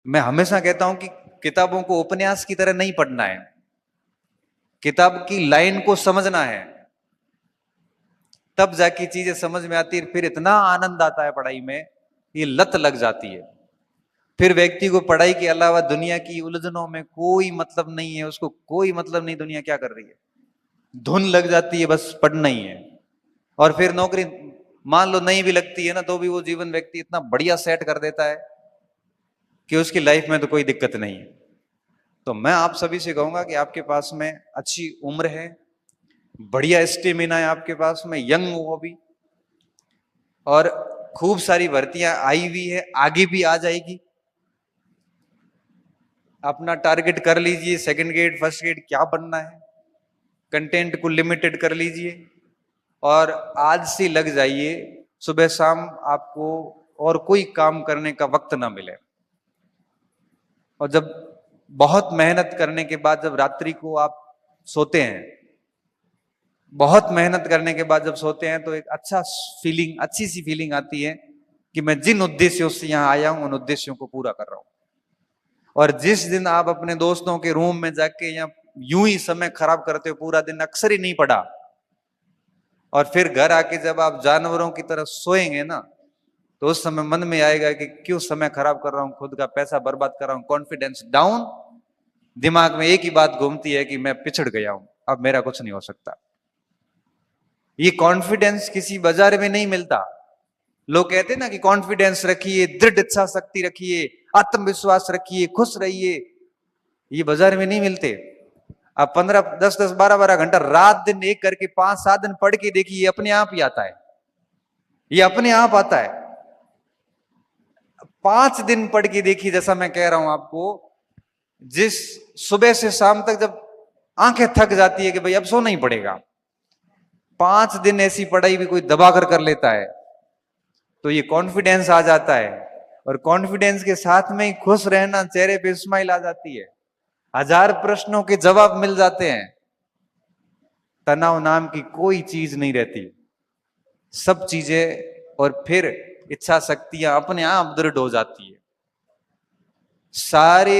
मैं हमेशा कहता हूं कि किताबों को उपन्यास की तरह नहीं पढ़ना है, किताब की लाइन को समझना है, तब जाके चीजें समझ में आती है। फिर इतना आनंद आता है पढ़ाई में, ये लत लग जाती है। फिर व्यक्ति को पढ़ाई के अलावा दुनिया की उलझनों में कोई मतलब नहीं है, उसको कोई मतलब नहीं दुनिया क्या कर रही है, धुन लग जाती है, बस पढ़ना ही है। और फिर नौकरी मान लो नहीं भी लगती है ना, तो भी वो जीवन व्यक्ति इतना बढ़िया सेट कर देता है कि उसकी लाइफ में तो कोई दिक्कत नहीं है। तो मैं आप सभी से कहूंगा कि आपके पास में अच्छी उम्र है, बढ़िया स्टेमिना है आपके पास में, यंग हो अभी, और खूब सारी भर्तियां आई हुई है, आगे भी आ जाएगी। अपना टारगेट कर लीजिए, सेकंड ग्रेड फर्स्ट ग्रेड क्या बनना है, कंटेंट को लिमिटेड कर लीजिए और आज से लग जाइए। सुबह शाम आपको और कोई काम करने का वक्त ना मिले, और जब बहुत मेहनत करने के बाद जब रात्रि को आप सोते हैं, बहुत मेहनत करने के बाद जब सोते हैं, तो एक अच्छी सी फीलिंग आती है कि मैं जिन उद्देश्यों से यहां आया हूं उन उद्देश्यों को पूरा कर रहा हूं। और जिस दिन आप अपने दोस्तों के रूम में जाके या यूं ही समय खराब करते हो, पूरा दिन अक्सर ही नहीं पढ़ा, और फिर घर आके जब आप जानवरों की तरह सोएंगे ना, तो उस समय मन में आएगा कि क्यों समय खराब कर रहा हूं, खुद का पैसा बर्बाद कर रहा हूं, कॉन्फिडेंस डाउन। दिमाग में एक ही बात घूमती है कि मैं पिछड़ गया हूं, अब मेरा कुछ नहीं हो सकता। ये कॉन्फिडेंस किसी बाजार में नहीं मिलता। लोग कहते हैं ना कि कॉन्फिडेंस रखिए, दृढ़ इच्छा शक्ति रखिए, आत्मविश्वास रखिए, खुश रहिए, ये बाजार में नहीं मिलते। आप 15 10 10 12 12 घंटा रात दिन एक करके 5 7 दिन पढ़ के देखिए, ये अपने आप ही आता है, ये अपने आप आता है। 5 दिन पढ़ के देखिए, जैसा मैं कह रहा हूं आपको, जिस सुबह से शाम तक जब आंखें थक जाती है कि भाई अब सोना ही पड़ेगा, 5 दिन ऐसी पढ़ाई भी कोई दबा कर लेता है, तो ये कॉन्फिडेंस आ जाता है। और कॉन्फिडेंस के साथ में ही खुश रहना, चेहरे पे स्माइल आ जाती है, 1000 प्रश्नों के जवाब मिल जाते हैं, तनाव नाम की कोई चीज नहीं रहती, सब चीजें, और फिर इच्छा शक्तियां अपने आप दृढ़ हो जाती है। सारे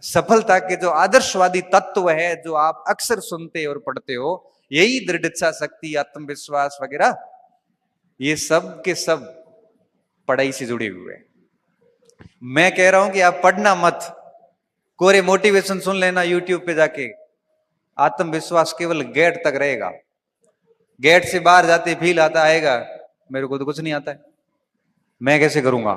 सफलता के जो आदर्शवादी तत्व है जो आप अक्सर सुनते और पढ़ते हो, यही दृढ़ इच्छा शक्ति, आत्मविश्वास वगैरह, ये सब के सब पढ़ाई से जुड़े हुए हैं। मैं कह रहा हूं कि आप पढ़ना मत, कोरे मोटिवेशन सुन लेना यूट्यूब पे जाके, आत्मविश्वास केवल गेट तक रहेगा, गेट से बाहर जाते फील आता आएगा मेरे को तो कुछ नहीं आता है, मैं कैसे करूंगा।